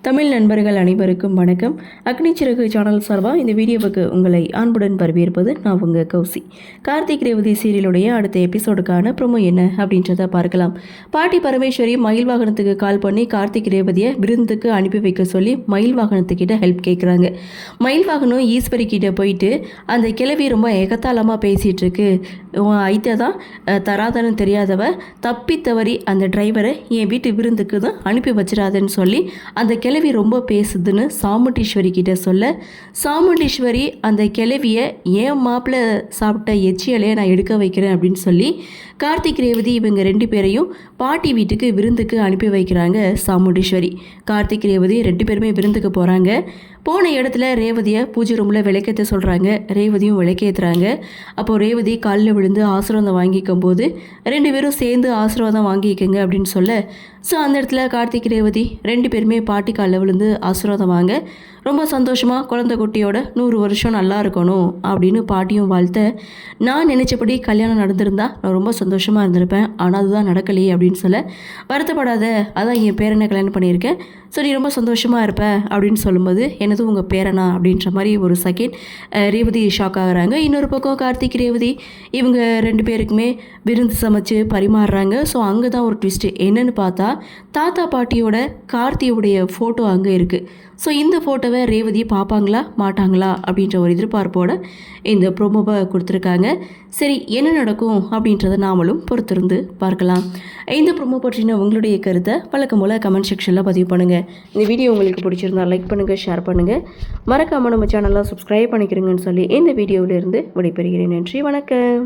தமிழ் நண்பர்கள் அனைவருக்கும் வணக்கம். அக்னி சிறகு சேனல் சார்பாக இந்த வீடியோவுக்கு உங்களை அன்புடன் வரவேற்பது நான் உங்கள் கௌசி. கார்த்திக் ரேவதி சீரியலுடைய அடுத்த எபிசோடுக்கான ப்ரோமோ என்ன அப்படின்றத பார்க்கலாம். பாட்டி பரமேஸ்வரி மயில் வாகனத்துக்கு கால் பண்ணி கார்த்திக் ரேவதியை விருந்துக்கு அனுப்பி வைக்க சொல்லி மயில் வாகனத்துக்கிட்ட ஹெல்ப் கேட்குறாங்க. மயில் வாகனம் ஈஸ்வரி கிட்ட போயிட்டு அந்த கிழவி ரொம்ப எகத்தாளமாக பேசிகிட்டு இருக்கு. ஐத்தை தான் தராதன்னு தெரியாதவ தப்பி தவறி அந்த டிரைவரை என் வீட்டு விருந்துக்கு தான் அனுப்பி வச்சிடாதுன்னு சொல்லி அந்த கிழவி ரொம்ப பேசுதுன்னு சாமுண்டீஸ்வரி கிட்ட சொல்ல, சாமுண்டீஸ்வரி அந்த கிழவியை ஏன் மாப்பிள்ளை சாப்பிட்ட எச்சியலையை நான் எடுக்க வைக்கிறேன் அப்படின்னு சொல்லி கார்த்திக் ரேவதி இவங்க 2 பேரையும் பாட்டி வீட்டுக்கு விருந்துக்கு அனுப்பி வைக்கிறாங்க சாமுண்டீஸ்வரி. கார்த்திக் ரேவதி 2 பேருமே விருந்துக்கு போகிறாங்க. போன இடத்துல ரேவதியை பூஜை ரூமில் விளக்கேற்ற சொல்கிறாங்க. ரேவதியும் விளக்கேற்றுறாங்க. அப்போது ரேவதி காலில் விழுந்து ஆசீர்வாதம் வாங்கிக்கும் போது 2 பேரும் சேர்ந்து ஆசீர்வாதம் வாங்கிக்கங்க அப்படின்னு சொல்ல, ஸோ அந்த இடத்துல கார்த்திக் ரேவதி 2 பேருமே பாட்டி காலில் விழுந்து ஆசீர்வாதம் வாங்க ரொம்ப சந்தோஷமாக குழந்தை குட்டியோட 100 வருஷம் நல்லா இருக்கணும் அப்படின்னு பாட்டியும் வாழ்த்த, நான் நினச்சபடி கல்யாணம் நடந்திருந்தா நான் ரொம்ப சந்தோஷமாக இருந்திருப்பேன், ஆனால் அதுதான் நடக்கலையே அப்படின்னு சொல்ல, வருத்தப்படாத, அதான் என் பேரனை கல்யாணம் பண்ணியிருக்கேன், ஸோ நீ ரொம்ப சந்தோஷமாக இருப்ப அப்படின்னு சொல்லும்போது, எனது உங்கள் பேரனா அப்படின்ற மாதிரி ஒரு செகண்ட் ரேவதி ஷாக் ஆகுறாங்க. இன்னொரு பக்கம் கார்த்திக் ரேவதி இவங்க 2 பேருக்குமே விருந்து சமைச்சு பரிமாறுறாங்க. ஸோ அங்கே தான் ஒரு ட்விஸ்ட்டு என்னன்னு பார்த்தா, தாத்தா பாட்டியோட கார்த்தியோடைய ஃபோட்டோ அங்கே இருக்குது. ஸோ இந்த ஃபோட்டோவை ரேவதி பார்ப்பாங்களா மாட்டாங்களா அப்படின்ற ஒரு எதிர்பார்ப்போடு இந்த ப்ரோமோவை கொடுத்துருக்காங்க. சரி, என்ன நடக்கும் அப்படின்றத நாமளும் பொறுத்திருந்து பார்க்கலாம். இந்த ப்ரோமோ பற்றின உங்களுடைய கருத்தை வழக்கம் போல் கமெண்ட் செக்ஷனில் பதிவு பண்ணுங்கள். இந்த வீடியோ உங்களுக்கு பிடிச்சிருந்தா லைக் பண்ணுங்கள், ஷேர் பண்ணுங்கள், மறக்காமல் நம்ம சேனலை சப்ஸ்கிரைப் பண்ணிக்கிறீங்கன்னு சொல்லி இந்த வீடியோவிலேருந்து விடைபெறுகிறேன். நன்றி, வணக்கம்.